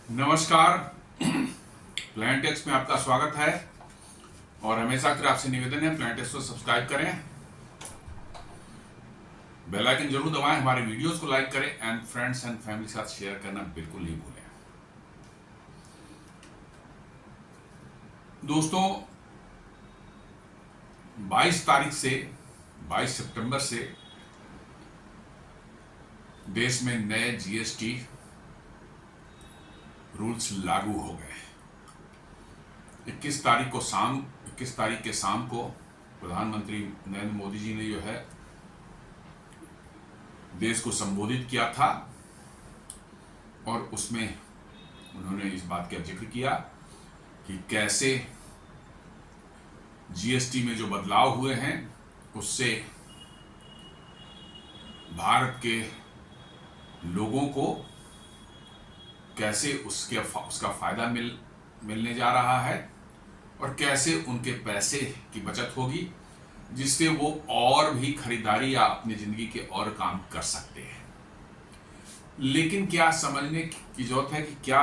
नमस्कार। Plan takes में आपका स्वागत है और हमेशा की आपसे निवेदन है प्लान टेक्स को सब्सक्राइब करें, बेल आइकन जरूर दबाएं, हमारे वीडियोस को लाइक करें एंड फ्रेंड्स एंड फैमिली के साथ शेयर करना बिल्कुल नहीं भूलें। दोस्तों, 22 सितंबर से देश में नए जीएसटी रूल्स लागू हो गए। 21 तारीख के शाम को प्रधानमंत्री नरेंद्र मोदी जी ने जो है देश को संबोधित किया था और उसमें उन्होंने इस बात का जिक्र किया कि कैसे जीएसटी में जो बदलाव हुए हैं उससे भारत के लोगों को कैसे उसका फायदा मिलने जा रहा है और कैसे उनके पैसे की बचत होगी, जिससे वो और भी खरीदारी या अपनी जिंदगी के और काम कर सकते हैं। लेकिन क्या समझने की जरूरत है कि क्या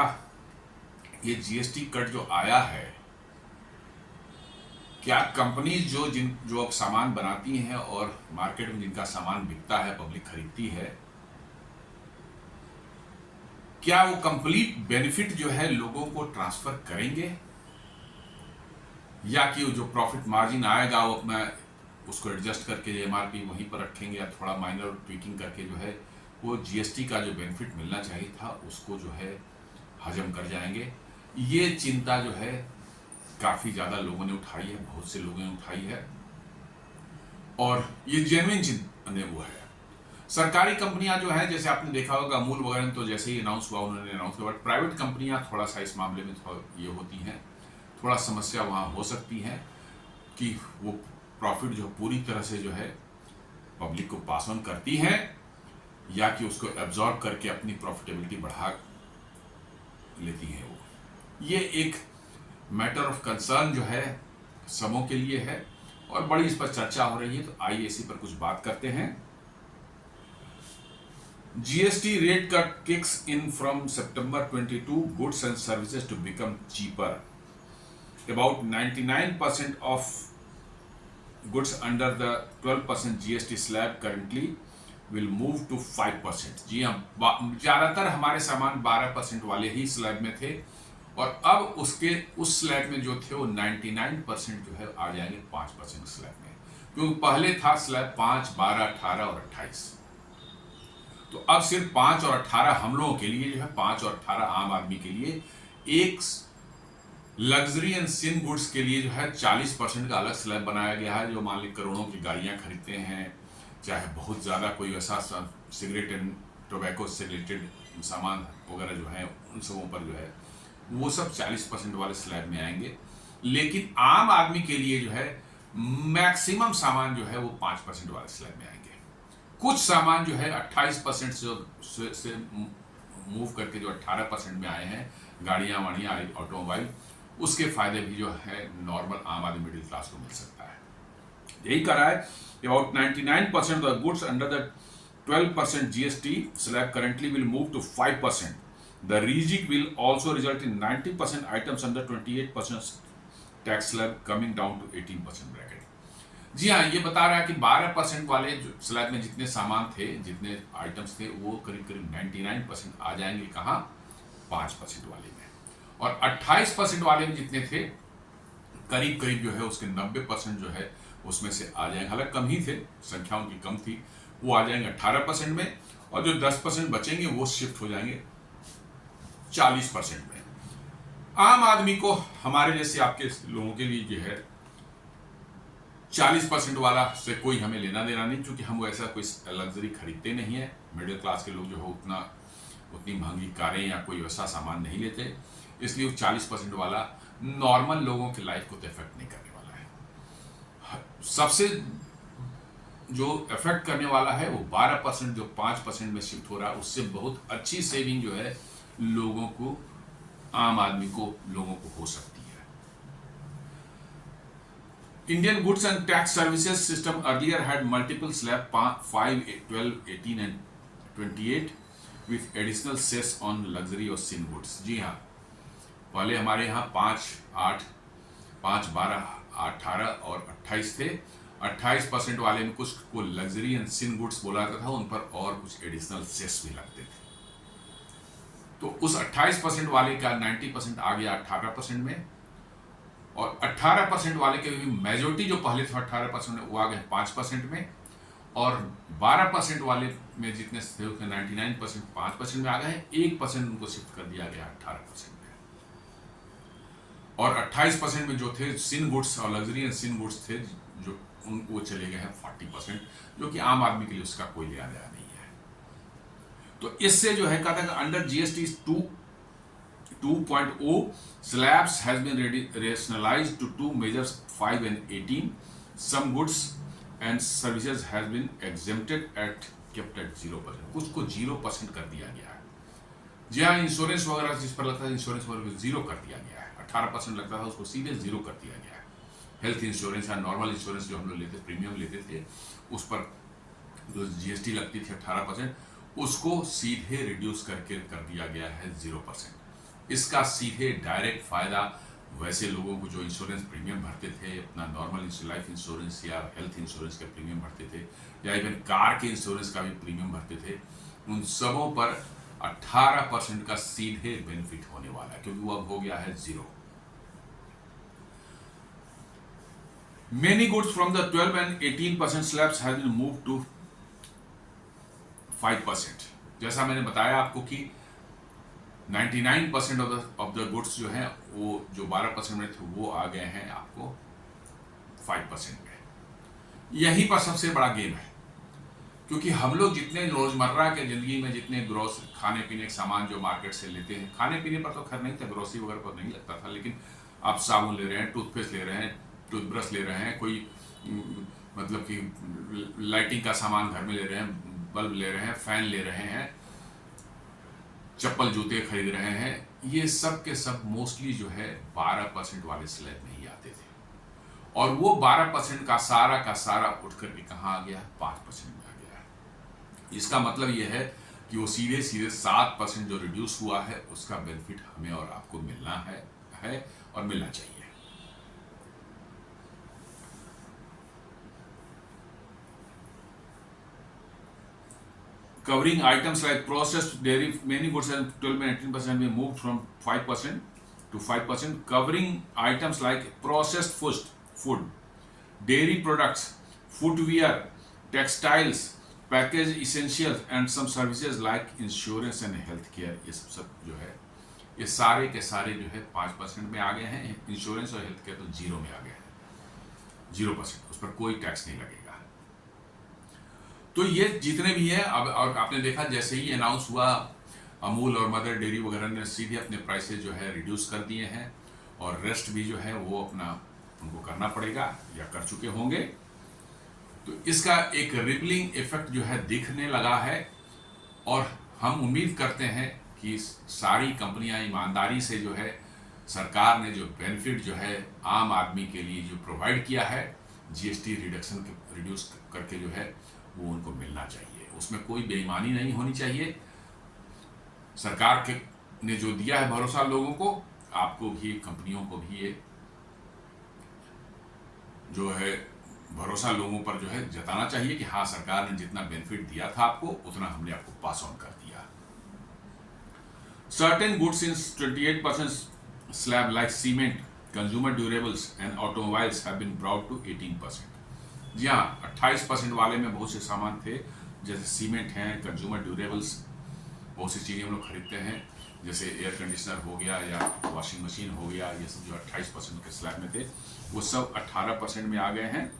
ये जीएसटी कट जो आया है, क्या कंपनीज जो अब सामान बनाती हैं और मार्केट में जिनका सामान बिकता है, पब्लिक खरीदती है, क्या वो कंप्लीट बेनिफिट जो है लोगों को ट्रांसफर करेंगे या कि जो प्रॉफिट मार्जिन आएगा वो अपना उसको एडजस्ट करके एमआरपी वहीं पर रखेंगे या थोड़ा माइनर ट्वीकिंग करके जो है वो जीएसटी का जो बेनिफिट मिलना चाहिए था उसको जो है हजम कर जाएंगे। ये चिंता जो है काफ़ी ज़्यादा लोगों ने उठाई है, बहुत से लोगों ने उठाई है और ये जेन्युइन चिंता वो है। सरकारी कंपनियां जो है, जैसे आपने देखा होगा अमूल वगैरह, तो जैसे ही अनाउंस हुआ उन्होंने अनाउंस किया, बट प्राइवेट कंपनियां थोड़ा सा इस मामले में थोड़ा ये होती हैं, थोड़ा समस्या वहाँ हो सकती है कि वो प्रॉफिट जो पूरी तरह से जो है पब्लिक को पास ऑन करती हैं या कि उसको एब्जॉर्ब करके अपनी प्रॉफिटेबिलिटी बढ़ा लेती हैं। वो ये एक मैटर ऑफ कंसर्न जो है सबों के लिए है और बड़ी इस पर चर्चा हो रही है। तो आइए इसी पर कुछ बात करते हैं। GST rate cut kicks in from September 22, goods and services to become cheaper. About 99% of goods under the 12% GST slab currently will move to 5%. जी हाँ, ज़्यादातर हमारे सामान 12% वाले ही स्लैब में थे और अब उस स्लैब में जो थे वो 99% जो है आ जाएंगे 5% स्लैब में, क्योंकि पहले था स्लैब 5, 12, 18 और 28। तो अब सिर्फ 5 और 18 हम लोगों के लिए जो है 5 और 18 आम आदमी के लिए, एक लग्जरी एंड सिन गुड्स के लिए जो है 40% का अलग स्लैब बनाया गया है। जो मान ली करोड़ों की गाड़ियां खरीदते हैं, चाहे बहुत ज़्यादा कोई ऐसा सिगरेट एंड टोबैको से रिलेटेड सामान वगैरह जो है उन सबों पर जो है वो सब 40% वाले स्लैब में आएंगे। लेकिन आम आदमी के लिए जो है मैक्सिमम सामान जो है वो 5% वाले स्लैब में आएंगे। कुछ सामान जो है 28% से मूव करके जो 18% में आए हैं, गाड़ियाँ वाड़ियाँ ऑटोमोबाइल, उसके फायदे भी जो है नॉर्मल आम आदमी मिडिल क्लास को मिल सकता है। यही कर रहा है about 99% of the goods under the 12% GST slab currently will move to 5%. The rejig will also result in 90% items under 28% tax slab coming down to 18% bracket. जी हाँ, ये बता रहा है कि 12% वाले जो स्लैब में जितने सामान थे, जितने आइटम्स थे, वो करीब करीब 99% आ जाएंगे कहाँ, 5% वाले में, और 28% वाले में जितने थे करीब करीब जो है उसके 90% जो है उसमें से आ जाएंगे। हालांकि कम ही थे, संख्या उनकी कम थी, वो आ जाएंगे 18% में और जो 10% बचेंगे वो शिफ्ट हो जाएंगे 40% में। आम आदमी को, हमारे जैसे आपके लोगों के लिए जो है 40% वाला से कोई हमें लेना देना नहीं, क्योंकि हम ऐसा कोई लग्जरी खरीदते नहीं है। मिडिल क्लास के लोग जो है उतनी महंगी कारें या कोई वैसा सामान नहीं लेते, इसलिए 40% वाला नॉर्मल लोगों की लाइफ को तो इफेक्ट नहीं करने वाला है। सबसे जो इफेक्ट करने वाला है वो 12% जो 5% में शिफ्ट हो रहा है, उससे बहुत अच्छी सेविंग जो है लोगों को, आम आदमी को, लोगों को हो सकती है। Indian goods and tax services system earlier had multiple slab 5, 12, 18 and 28. With additional cess on luxury और सिन गुड्स। जी हाँ, पहले हमारे यहाँ 5, 8, 5, 12, 18 और 28 थे। 28% वाले में कुछ को लग्जरी एंड सिन गुड्स बोला जाता था, उन पर और कुछ एडिशनल सेस भी लगते थे। तो उस 28% वाले का 90% आ गया 18% में, और 18% वाले के भी मेजोरिटी जो पहले थे 18% में वो आ गए 5% में, और 12% वाले में जितने थे उसके 99% 5% में आ गए हैं। 1% उनको शिफ्ट कर दिया गया 18% में, और 28% में जो थे सिन गुड्स और लग्जरी एंड सिन गुड्स थे जो वो चले गए हैं 40%, जो कि आम आदमी के लिए उसका कोई लेना देना नहीं है। तो इससे जो है कहता है under GST 2.0 slabs has been rationalized to two measures 5 and 18. Some goods and services has been exempted at kept at 0%. कुछ को 0% कर दिया गया है। जी हाँ, इंश्योरेंस वगैरह जिस पर लगता है इंश्योरेंस वगैरह 0 कर दिया गया है। 18% लगता था उसको सीधे 0 कर दिया गया है। हेल्थ इंश्योरेंस या नॉर्मल इंश्योरेंस जो हम लोग लेते प्रीमियम लेते थे उस पर जो जीएसटी लगती थी 18%, उसको सीधे रिड्यूस करके कर दिया गया है 0%। इसका सीधे डायरेक्ट फायदा वैसे लोगों को जो इंश्योरेंस प्रीमियम भरते थे, अपना नॉर्मल लाइफ इंश्योरेंस या हेल्थ इंश्योरेंस का प्रीमियम भरते थे, या इवन कार के इंश्योरेंस का भी प्रीमियम भरते थे, उन सबों पर 18% का सीधे बेनिफिट होने वाला है, क्योंकि वो अब हो गया है 0। Many goods from the 12 and 18% slabs have been moved to 5%। जैसा मैंने बताया आपको कि 99% ऑफ द गुड्स जो हैं वो जो 12% में थे वो आ गए हैं आपको 5% में। यहीं पर सबसे बड़ा गेम है, क्योंकि हम लोग जितने रोजमर्रा के जिंदगी में जितने ग्रोस खाने पीने के सामान जो मार्केट से लेते हैं, खाने पीने पर तो खैर नहीं था, ग्रोसरी वगैरह पर नहीं लगता था, लेकिन आप साबुन ले रहे हैं, टूथपेस्ट ले रहे हैं, टूथब्रश ले रहे हैं, कोई मतलब कि लाइटिंग का सामान घर में ले रहे हैं, बल्ब ले रहे हैं, फैन ले रहे हैं, चप्पल जूते खरीद रहे हैं, ये सब के सब मोस्टली जो है 12% वाले स्लैब में ही आते थे, और वो 12% का सारा उठ करके कहाँ आ गया, 5% में आ गया है। इसका मतलब ये है कि वो सीधे 7% जो रिड्यूस हुआ है उसका बेनिफिट हमें और आपको मिलना है और मिलना चाहिए। Covering items like processed dairy, many goods and 12 and 18% we moved from 5% to 5%. Covering items like processed food, dairy products, footwear, textiles, packaged essentials and some services like insurance and healthcare, ये सब जो है ये सारे के सारे जो है 5% में आ गए हैं। इंश्योरेंस और हेल्थ केयर तो 0 में आ गए हैं, 0%, उस पर कोई टैक्स नहीं लगेगा। तो ये जितने भी हैं अब, और आपने देखा जैसे ही अनाउंस हुआ अमूल और मदर डेयरी वगैरह ने सीधे अपने प्राइसेस जो है रिड्यूस कर दिए हैं, और रेस्ट भी जो है वो अपना उनको करना पड़ेगा या कर चुके होंगे। तो इसका एक रिपलिंग इफेक्ट जो है दिखने लगा है, और हम उम्मीद करते हैं कि सारी कंपनियां ईमानदारी से जो है सरकार ने जो बेनिफिट जो है आम आदमी के लिए जो प्रोवाइड किया है जीएसटी रिड्यूस करके जो है वो उनको मिलना चाहिए, उसमें कोई बेईमानी नहीं होनी चाहिए। सरकार के ने जो दिया है भरोसा लोगों को, आपको भी कंपनियों को भी ये जो है भरोसा लोगों पर जो है जताना चाहिए कि हाँ सरकार ने जितना बेनिफिट दिया था आपको उतना हमने आपको पास ऑन कर दिया। Certain goods in 28% slab like cement, consumer durables and automobiles have been brought to 18%। जी हाँ, 28% वाले में बहुत से सामान थे, जैसे सीमेंट हैं, कंज्यूमर ड्यूरेबल्स, बहुत सी चीज़ें हम लोग खरीदते हैं, जैसे एयर कंडीशनर हो गया या वॉशिंग मशीन हो गया, ये सब जो 28% के स्लैब में थे वो सब 18% में आ गए हैं।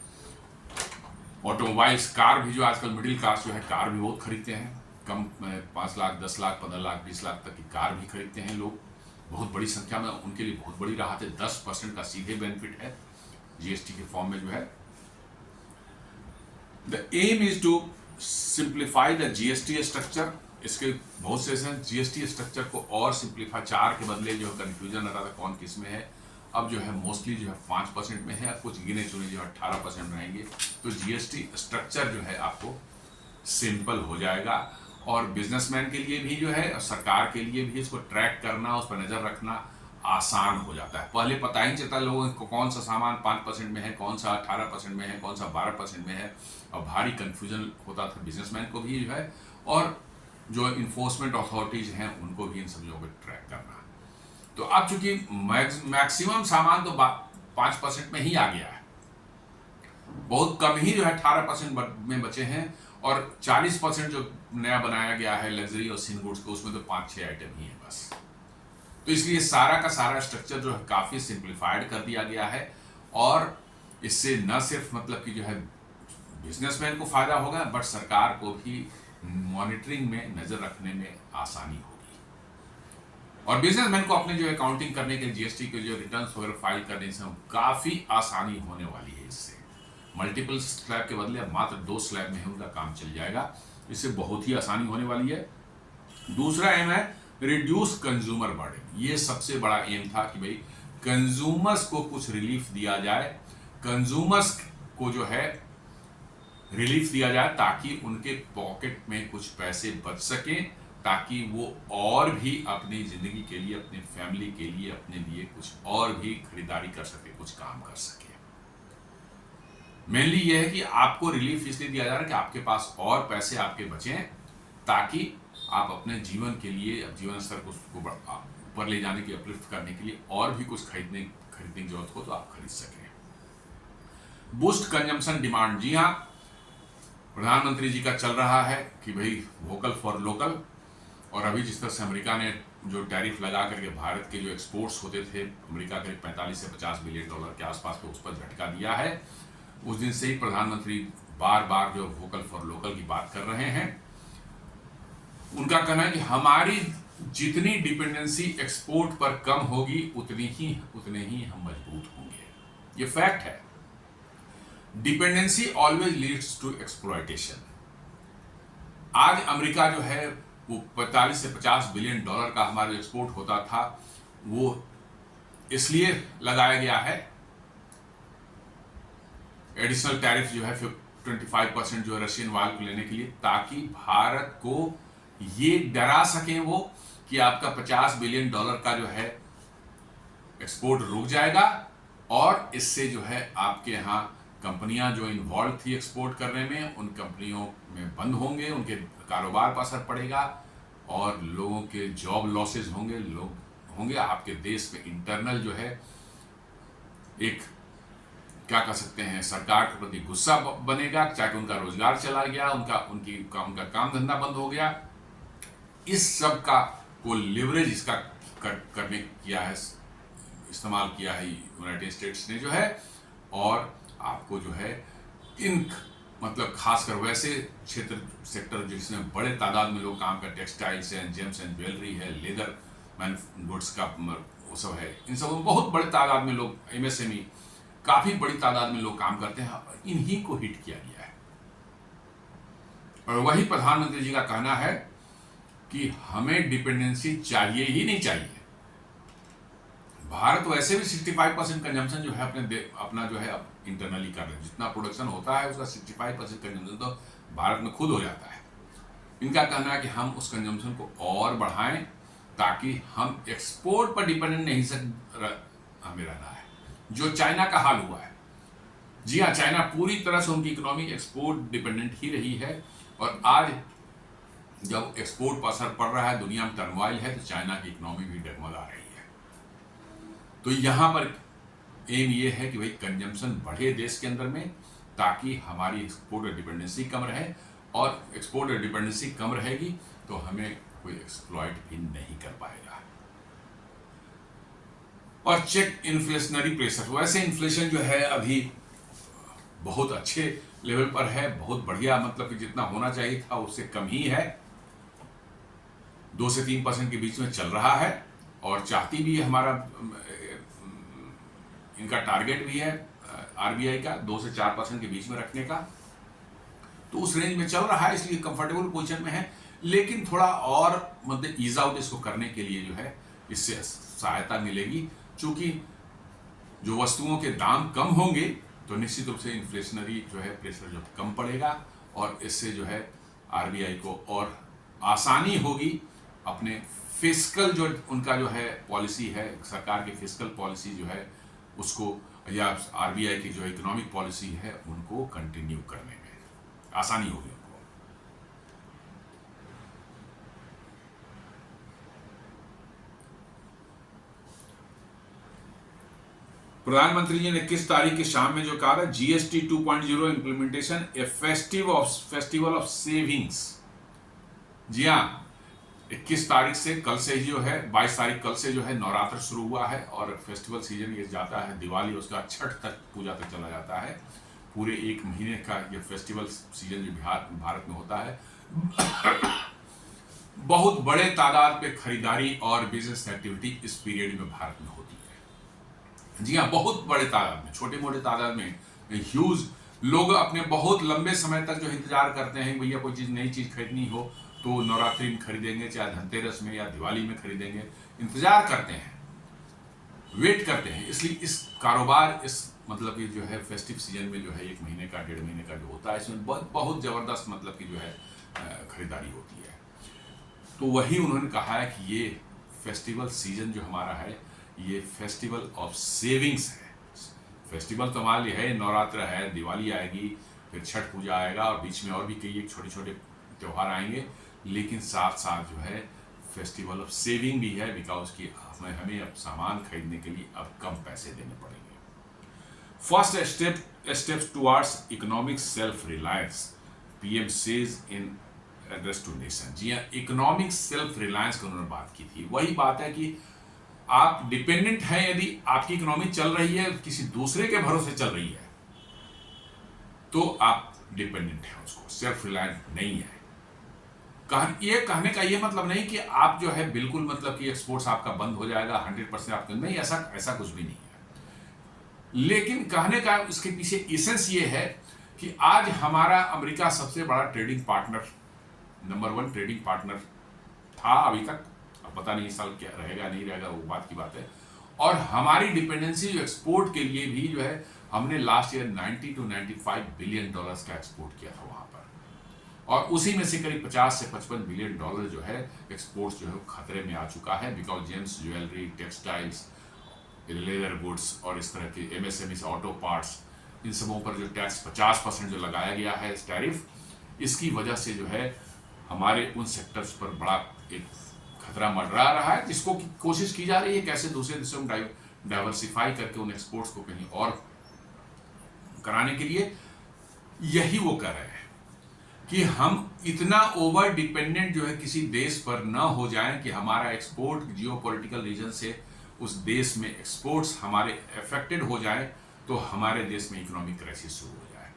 ऑटोमोबाइल्स, कार भी जो आजकल मिडिल क्लास जो है कार भी बहुत खरीदते हैं, कम 5 लाख 10 लाख 15 लाख 20 लाख तक की कार भी खरीदते हैं लोग, बहुत बड़ी संख्या में, उनके लिए बहुत बड़ी राहत है। 10% का सीधे बेनिफिट है जीएसटी के फॉर्म में जो है। The aim is to simplify the GST structure। इसके बहुत से जीएसटी स्ट्रक्चर को और सिंप्लीफाई, 4 के बदले जो है कन्फ्यूजन रहा था कौन किस में है, अब जो है मोस्टली जो है 5% में है, कुछ गिने चुने जो 18% रहेंगे। तो जीएसटी स्ट्रक्चर जो है आपको सिंपल हो जाएगा, और बिजनेसमैन के लिए भी जो है और सरकार के लिए भी इसको ट्रैक करना, उस पर नज़र रखना आसान हो जाता है। पहले पता ही नहीं चलता लोगों को कौन सा सामान 5% में है, कौन सा 18% में है, कौन सा 12% में है, और भारी कन्फ्यूजन होता था बिजनेसमैन को भी जो है, और जो इन्फोर्समेंट अथॉरिटीज़ हैं उनको भी इन सब चीज़ों को ट्रैक करना। तो अब चूंकि मैक्सिमम सामान तो 5% में ही आ गया है, बहुत कम ही जो है 18% में बचे हैं, और 40% जो नया बनाया गया है लग्जरी और सिन गुड्स को, उसमें तो 5-6 आइटम ही है बस। तो इसलिए सारा का सारा स्ट्रक्चर जो है काफ़ी सिंप्लीफाइड कर दिया गया है, और इससे न सिर्फ मतलब कि जो है बिजनेसमैन को फायदा होगा, बट सरकार को भी मॉनिटरिंग में नज़र रखने में आसानी होगी, और बिजनेसमैन को अपने जो अकाउंटिंग करने के जीएसटी के जो रिटर्न्स वगैरह फाइल करने से काफ़ी आसानी होने वाली है। इससे मल्टीपल स्लैब के बदले अब मात्र 2 स्लैब में ही उनका काम चल जाएगा, इससे बहुत ही आसानी होने वाली है। दूसरा एम है रिड्यूस कंज्यूमर बर्डन। ये सबसे बड़ा एम था कि भाई कंज्यूमर्स को कुछ रिलीफ दिया जाए, कंज्यूमर्स को जो है रिलीफ दिया जाए ताकि उनके पॉकेट में कुछ पैसे बच सकें, ताकि वो और भी अपनी ज़िंदगी के लिए, अपनी फैमिली के लिए, अपने लिए कुछ और भी खरीदारी कर सके, कुछ काम कर सके। मेनली ये है कि आपको रिलीफ इसलिए दिया जा रहा है कि आपके पास और पैसे आपके बचें, ताकि आप अपने जीवन के लिए, जीवन स्तर को ऊपर ले जाने की, अपलिफ्ट करने के लिए और भी कुछ खरीदने की जरूरत हो तो आप खरीद सकें। Boost consumption demand. जी हाँ, प्रधानमंत्री जी का चल रहा है कि भाई वोकल फॉर लोकल, और अभी जिस तरह से अमेरिका ने जो टैरिफ लगा करके भारत के जो एक्सपोर्ट्स होते थे अमेरिका के 45 से 50 बिलियन डॉलर के आसपास पे, उस पर झटका दिया है, उस दिन से ही प्रधानमंत्री बार बार जो वोकल फॉर लोकल की बात कर रहे हैं। उनका कहना है कि हमारी जितनी डिपेंडेंसी एक्सपोर्ट पर कम होगी उतने ही हम मजबूत होंगे। ये फैक्ट है। Dependency always leads to exploitation. आज अमेरिका जो है वो 45 से 50 बिलियन डॉलर का हमारा एक्सपोर्ट होता था, वो इसलिए लगाया गया है एडिशनल टैरिफ जो है 25% जो है रशियन ऑयल को लेने के लिए, ताकि भारत को ये डरा सकें वो कि आपका 50 बिलियन डॉलर का जो है एक्सपोर्ट रुक जाएगा, और इससे जो है आपके यहाँ कंपनियां जो इन्वॉल्व थी एक्सपोर्ट करने में, उन कंपनियों में बंद होंगे, उनके कारोबार पर असर पड़ेगा, और लोगों के जॉब लॉसेज होंगे, लोग होंगे। आपके देश में इंटरनल जो है एक क्या कह सकते हैं, सरकार के प्रति गुस्सा बनेगा, चाहे उनका रोजगार चला गया, उनका काम धंधा बंद हो गया। इस सब का को लिवरेज इसका करने किया है, इस्तेमाल किया है यूनाइटेड स्टेट्स ने जो है, और आपको जो है इन मतलब खासकर वैसे सेक्टर जिसमें बड़े तादाद में लोग काम करते, टेक्सटाइल्स हैं, जेम्स एंड ज्वेलरी है, लेदर गुड्स का वो सब है, इन सब में बहुत बड़े तादाद में लोग, एमएसएमई काफी बड़ी तादाद में लोग काम करते हैं, इन्हीं को हिट किया गया है। और वही प्रधानमंत्री जी का कहना है कि हमें डिपेंडेंसी चाहिए ही नहीं चाहिए। भारत वैसे भी 65% कंजम्पशन जो है अपना जो है इंटरनली कर रहे हैं, जितना प्रोडक्शन होता है उसका 65% कंजम्पशन तो भारत में खुद हो जाता है। इनका कहना है कि हम उस कंजम्पशन को और बढ़ाएं, ताकि हम एक्सपोर्ट पर डिपेंडेंट नहीं हमें रहना है, जो चाइना का हाल हुआ है। जी हाँ, चाइना पूरी तरह से उनकी इकोनॉमी एक्सपोर्ट डिपेंडेंट ही रही है, और आज जब एक्सपोर्ट पर असर पड़ रहा है, दुनिया में टर्मोइल है, तो चाइना की इकोनॉमी भी डगमगा रही है। तो यहाँ पर एम ये है कि भाई कंजम्पशन बढ़े देश के अंदर में, ताकि हमारी एक्सपोर्ट डिपेंडेंसी कम रहे, और एक्सपोर्ट डिपेंडेंसी कम रहेगी तो हमें कोई एक्सप्लॉइट भी नहीं कर पाएगा। और चेक इन्फ्लेशनरी प्रेशर। वैसे इन्फ्लेशन जो है अभी बहुत अच्छे लेवल पर है, बहुत बढ़िया, मतलब कि जितना होना चाहिए था उससे कम ही है, 2 से 3% के बीच में चल रहा है, और चाहती भी हमारा इनका टारगेट भी है आरबीआई का 2 से 4% के बीच में रखने का, तो उस रेंज में चल रहा है, इसलिए कंफर्टेबल पोजीशन में है। लेकिन थोड़ा और मतलब ईज आउट इसको करने के लिए जो है इससे सहायता मिलेगी, चूंकि जो वस्तुओं के दाम कम होंगे तो निश्चित रूप से इन्फ्लेशनरी जो है प्रेशर जो कम पड़ेगा, और इससे जो है आरबीआई को और आसानी होगी अपने फिस्कल जो उनका जो है पॉलिसी है, सरकार की फिस्कल पॉलिसी जो है उसको, या आरबीआई की जो इकोनॉमिक पॉलिसी है उनको कंटिन्यू करने में आसानी होगी उनको। प्रधानमंत्री जी ने 21 तारीख की शाम में जो कहा था, GST 2.0 implementation a festival of savings. जी हाँ, 21 तारीख से, कल से ही जो है 22 तारीख कल से जो है नवरात्र शुरू हुआ है और फेस्टिवल सीजन ये जाता है, दिवाली उसका छठ तक, पूजा तक चला जाता है। पूरे एक महीने का ये फेस्टिवल सीजन जो भारत में होता है। बहुत बड़े तादाद पे खरीदारी और बिजनेस एक्टिविटी इस पीरियड में भारत में होती है। जी हाँ, बहुत बड़े तादाद में, छोटे मोटे तादाद में ह्यूज लोग अपने बहुत लंबे समय तक जो इंतजार करते हैं, भैया कोई चीज़ नई चीज़ खरीदनी हो तो नवरात्रि में खरीदेंगे, चाहे धनतेरस में या दिवाली में खरीदेंगे, इंतजार करते हैं, वेट करते हैं। इसलिए इस कारोबार, इस मतलब कि जो है फेस्टिव सीजन में जो है 1 महीने का, 1.5 महीने का जो होता है, इसमें बहुत ज़बरदस्त मतलब कि जो है खरीदारी होती है। तो वही उन्होंने कहा है कि ये फेस्टिवल सीजन जो हमारा है, ये फेस्टिवल ऑफ सेविंग्स है। फेस्टिवल तो हमारे लिए है, नवरात्र है, दिवाली आएगी, फिर छठ पूजा आएगा और बीच में और भी कई एक छोटे छोटे त्यौहार आएंगे, लेकिन साथ साथ जो है फेस्टिवल ऑफ सेविंग भी है, बिकॉज कि हमें अब सामान खरीदने के लिए अब कम पैसे देने पड़ेंगे। First step towards economic self reliance, PM says in address to nation. जी हाँ, इकोनॉमिक सेल्फ रिलायंस की उन्होंने बात की थी। वही बात है कि आप डिपेंडेंट हैं, यदि आपकी इकोनॉमी चल रही है, किसी दूसरे के भरोसे चल रही है, तो आप डिपेंडेंट हैं, उसको सेल्फ रिलायंट नहीं है। ये कहने का ये मतलब नहीं कि आप जो है बिल्कुल मतलब कि एक्सपोर्ट्स आपका बंद हो जाएगा 100% आपका, नहीं, ऐसा कुछ भी नहीं है। लेकिन कहने का इसके पीछे एसेंस ये है कि आज हमारा अमेरिका सबसे बड़ा trading partner, number 1 trading partner था अभी तक, अब पता नहीं इस साल क्या रहेगा नहीं रहेगा, वो बात की बात है। और हमारी डिपेंडेंसी जो एक्सपोर्ट के लिए भी जो है, हमने last year 90 to 95 billion dollars का एक्सपोर्ट किया था वहां पर, और उसी में से करीब 50 से 55 बिलियन डॉलर जो है एक्सपोर्ट्स जो है खतरे में आ चुका है, because James jewellery, textiles, leather goods और इस तरह के एमएसएमई, ऑटो पार्ट्स, इन सबों पर जो टैक्स 50% जो लगाया गया है टैरिफ, इसकी वजह से जो है हमारे उन सेक्टर्स पर बड़ा एक खतरा मंडरा रहा है, जिसको कोशिश की जा रही है कैसे दूसरे देशों में डाइवर्सिफाई करके उन एक्सपोर्ट्स को कहीं और कराने के लिए। यही वो कर रहे हैं कि हम इतना ओवर डिपेंडेंट जो है किसी देश पर न हो जाएं कि हमारा एक्सपोर्ट जियोपॉलिटिकल रीजन से उस देश में एक्सपोर्ट्स हमारे अफेक्टेड हो जाए, तो हमारे देश में इकोनॉमिक क्राइसिस शुरू हो जाए।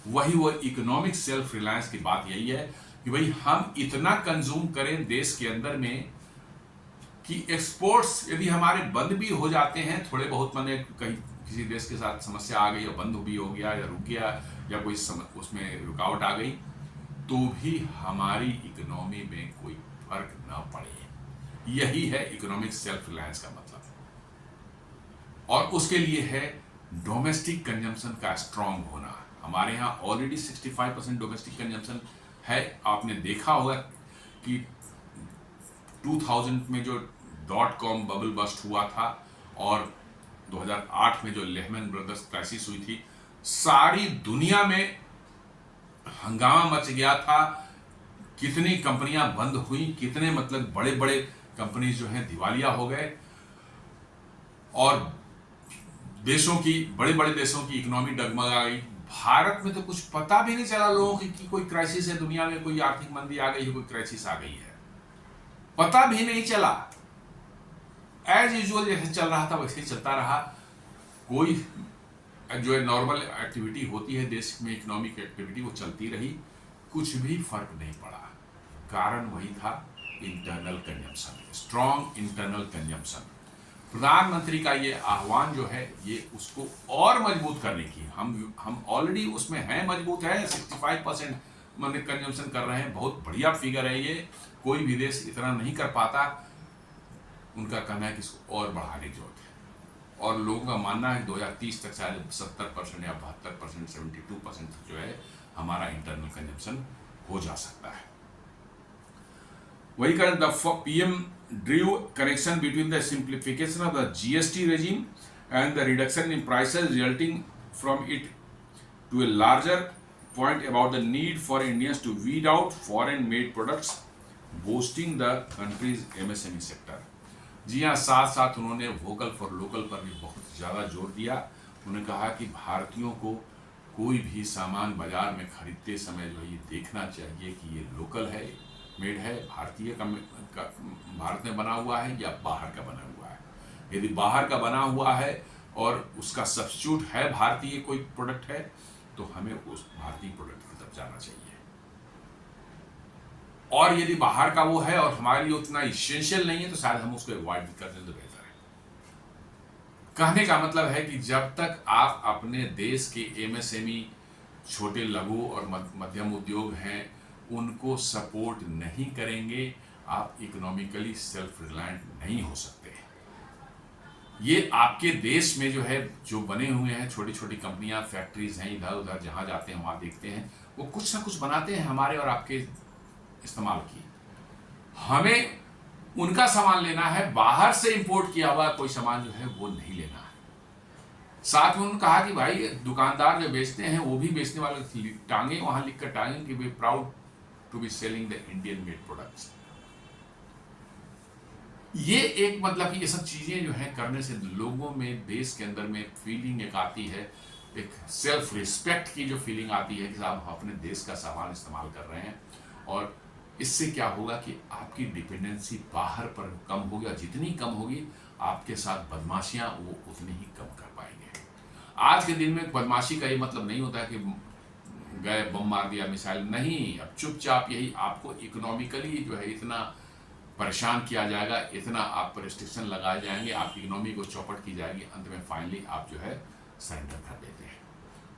वही वो इकोनॉमिक सेल्फ रिलायंस की बात यही है कि भाई हम इतना कंज्यूम करें देश के अंदर में कि एक्सपोर्ट्स यदि हमारे बंद भी हो जाते हैं, थोड़े बहुत, मैंने कहीं किसी देश के साथ समस्या आ गई या बंद भी हो गया या रुक गया या कोई उसमें रुकावट आ गई, तो भी हमारी इकोनॉमी में कोई फर्क ना पड़े। यही है इकोनॉमिक सेल्फ रिलायंस का मतलब, और उसके लिए है डोमेस्टिक कंजम्पशन का स्ट्रांग होना। हमारे यहाँ ऑलरेडी 65% डोमेस्टिक कंजम्पशन है। आपने देखा होगा कि 2000 में जो .com बबल बस्ट हुआ था और 2008 में जो लेहमैन ब्रदर्स क्राइसिस हुई थी, सारी दुनिया में हंगामा मच गया था। कितनी कंपनियां बंद हुई, कितने मतलब बड़े बड़े कंपनीज जो हैं दिवालिया हो गए, और देशों की, बड़े बड़े देशों की इकोनॉमी डगमगा गई। भारत में तो कुछ पता भी नहीं चला लोगों की कि कोई क्राइसिस है, दुनिया में कोई आर्थिक मंदी आ गई है, कोई क्राइसिस आ गई है, पता भी नहीं चला। एज यूजुअल जैसे चल रहा था वैसे ही चलता रहा। कोई जो है नॉर्मल एक्टिविटी होती है देश में, इकोनॉमिक एक्टिविटी, वो चलती रही, कुछ भी फर्क नहीं पड़ा। कारण वही था internal consumption, strong internal consumption. प्रधानमंत्री का ये आह्वान जो है ये उसको और मजबूत करने की, हम ऑलरेडी उसमें हैं, मजबूत है, 65% मतलब कंजम्पशन कर रहे हैं, बहुत बढ़िया फिगर है ये, कोई भी देश इतना नहीं कर पाता। उनका कहना है कि इसको और बढ़ाने की जरूरत है, और लोगों का मानना है 2030 तक शायद 70% या 72%, 72% जो है हमारा इंटरनल कंजम्पशन हो जा सकता है। वही कारण the PM drew connection between the simplification of the GST regime and the reduction in prices resulting from it to a larger point about the need for Indians to weed out foreign made products, boosting the country's MSME sector. जी हाँ, साथ साथ उन्होंने vocal for local पर भी बहुत ज़्यादा जोर दिया। उन्होंने कहा कि भारतीयों को कोई भी सामान बाजार में खरीदते समय जो ये देखना चाहिए कि ये लोकल है, मेड है, भारतीय का भारत में बना हुआ है या बाहर का बना हुआ है। यदि बाहर का बना हुआ है और उसका सब्स्टिट्यूट है भारतीय कोई प्रोडक्ट है, तो हमें उस भारतीय प्रोडक्ट की तरफ जाना चाहिए। और यदि बाहर का वो है और हमारे लिए उतना इसेंशियल नहीं है, तो शायद हम उसको अवॉइड कर दें तो बेहतर है। कहने का मतलब है कि जब तक आप अपने देश के MSME, छोटे लघु और मध्यम उद्योग हैं, उनको सपोर्ट नहीं करेंगे, आप इकोनॉमिकली सेल्फ रिलायंट नहीं हो सकते। ये आपके देश में जो है, जो बने हुए हैं छोटी छोटी कंपनियां, फैक्ट्रीज हैं, इधर उधर जहां जाते हैं वहां देखते हैं, वो कुछ ना कुछ बनाते हैं हमारे और आपके इस्तेमाल की। हमें उनका सामान लेना है, बाहर से इंपोर्ट किया हुआ कोई सामान जो है वो नहीं लेना है। साथ में उन्होंने कहा कि भाई दुकानदार जो बेचते हैं वो भी बेचने वाले टांगे वहां लिखकर टांगे कि we proud to be selling the Indian made products. ये एक मतलब कि ये सब चीजें जो है करने से लोगों में, देश के अंदर में फीलिंग एक आती है, एक सेल्फ रिस्पेक्ट की जो फीलिंग आती है कि साहब अपने देश का सामान इस्तेमाल कर रहे हैं। और इससे क्या होगा कि आपकी डिपेंडेंसी बाहर पर कम होगी, और जितनी कम होगी आपके साथ बदमाशियां वो उतनी ही कम कर पाएंगे। आज के दिन में बदमाशी का ये मतलब नहीं होता है कि गए बम मार दिया, मिसाइल नहीं। अब चुपचाप यही आपको इकोनॉमिकली जो है इतना परेशान किया जाएगा, इतना आप पर रिस्ट्रिक्शन लगाए जाएंगे, आपकी इकोनॉमी को चौपट की जाएगी, अंत में फाइनली आप जो है सरेंडर कर देते हैं।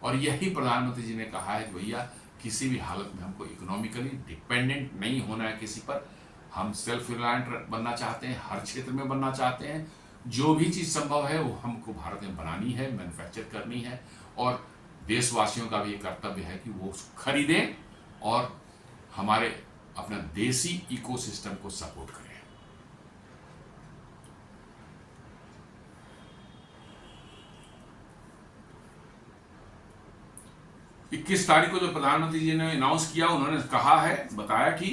और यही प्रधानमंत्री जी ने कहा है कि भैया किसी भी हालत में हमको इकोनॉमिकली डिपेंडेंट नहीं होना है किसी पर। हम सेल्फ रिलायंट बनना चाहते हैं, हर क्षेत्र में बनना चाहते हैं। जो भी चीज़ संभव है वो हमको भारत में बनानी है, मैन्युफैक्चर करनी है। और देशवासियों का भी ये कर्तव्य है कि वो खरीदें और हमारे अपना देसी इकोसिस्टम को सपोर्ट करें। 21 तारीख को जो प्रधानमंत्री जी ने अनाउंस किया, उन्होंने कहा है, बताया कि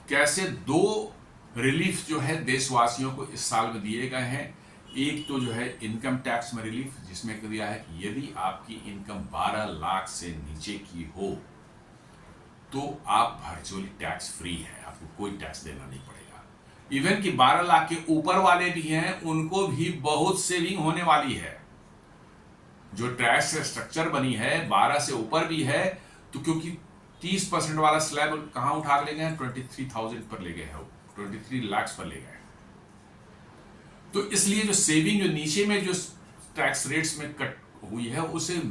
कैसे 2 रिलीफ जो है देशवासियों को इस साल में दिए गए हैं। एक तो जो है इनकम टैक्स में रिलीफ, जिसमें दिया है कि यदि आपकी इनकम 12 लाख से नीचे की हो तो आप वर्चुअली टैक्स फ्री है, आपको कोई टैक्स देना नहीं पड़ेगा। इवन कि 12 लाख के ऊपर वाले भी हैं, उनको भी बहुत सेविंग होने वाली है। जो टैक्स स्ट्रक्चर बनी है 12 से ऊपर भी है, तो क्योंकि 30% वाला स्लैब कहां उठा ले गए हैं, 23,000 पर ले गए हैं, 23 लाख पर ले गए। तो इसलिए जो सेविंग जो नीचे में जो टैक्स रेट्स में कट हुई है, उसे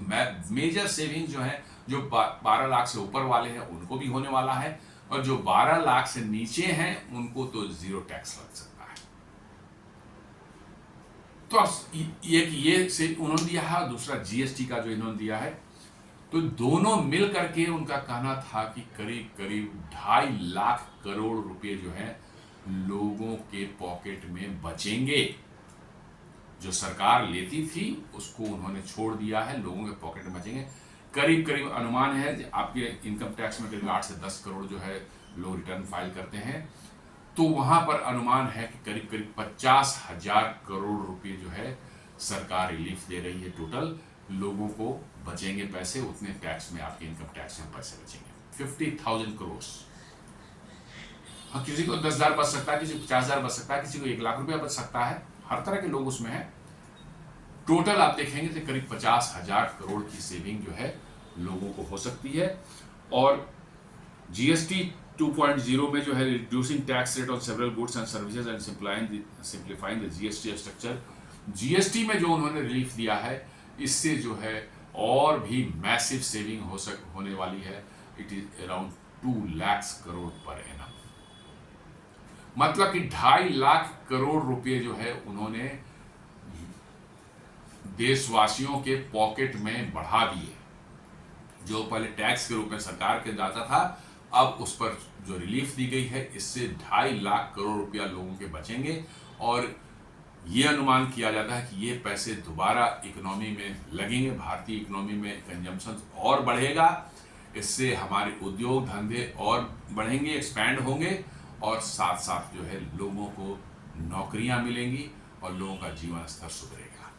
मेजर सेविंग जो है, जो 12 लाख से ऊपर वाले हैं उनको भी होने वाला है, और जो 12 लाख से नीचे हैं उनको तो 0 टैक्स लग सकता है। तो ये से उन्होंने दिया है, दूसरा GST का जो इन्होंने दिया है। तो दोनों मिल करके उनका कहना था कि करीब करीब 2.5 लाख करोड़ रुपए जो है लोगों के पॉकेट में बचेंगे। जो सरकार लेती थी उसको उन्होंने छोड़ दिया है, लोगों के पॉकेट में बचेंगे। करीब करीब अनुमान है आपके इनकम टैक्स में करीब 8 से 10 करोड़ जो है लोग रिटर्न फाइल करते हैं, तो वहां पर अनुमान है कि करीब करीब 50,000 करोड़ रुपए जो है सरकार रिलीफ दे रही है। टोटल लोगों को बचेंगे पैसे, उतने टैक्स में, आपके इनकम टैक्स में पैसे बचेंगे। 50,000 करोड़। हाँ, किसी को 10,000 बच सकता है, किसी को 50,000 बच सकता है, किसी को 1 लाख रुपया बच सकता है। हर तरह के लोग उसमें हैं। टोटल आप देखेंगे तो करीब 50,000 करोड़ की सेविंग जो है लोगों को हो सकती है। और GST 2.0 में जो है reducing tax rate on several goods and services and simplifying the GST structure, GST में जो उन्होंने रिलीफ दिया है, इससे जो है और भी मैसिव सेविंग होने वाली है। It is around 2 lakh crore per annum. मतलब कि 2.5 लाख करोड़ रुपए जो है उन्होंने देशवासियों के पॉकेट में बढ़ा दिए। जो पहले टैक्स के रूप में सरकार के जाता था, अब उस पर जो रिलीफ दी गई है, इससे 2.5 लाख करोड़ रुपया लोगों के बचेंगे और ये अनुमान किया जाता है कि ये पैसे दोबारा इकोनॉमी में लगेंगे, भारतीय इकोनॉमी में कंजम्पशन और बढ़ेगा, इससे हमारे उद्योग धंधे और बढ़ेंगे, एक्सपैंड होंगे और साथ साथ जो है लोगों को नौकरियां मिलेंगी और लोगों का जीवन स्तर सुधरेगा।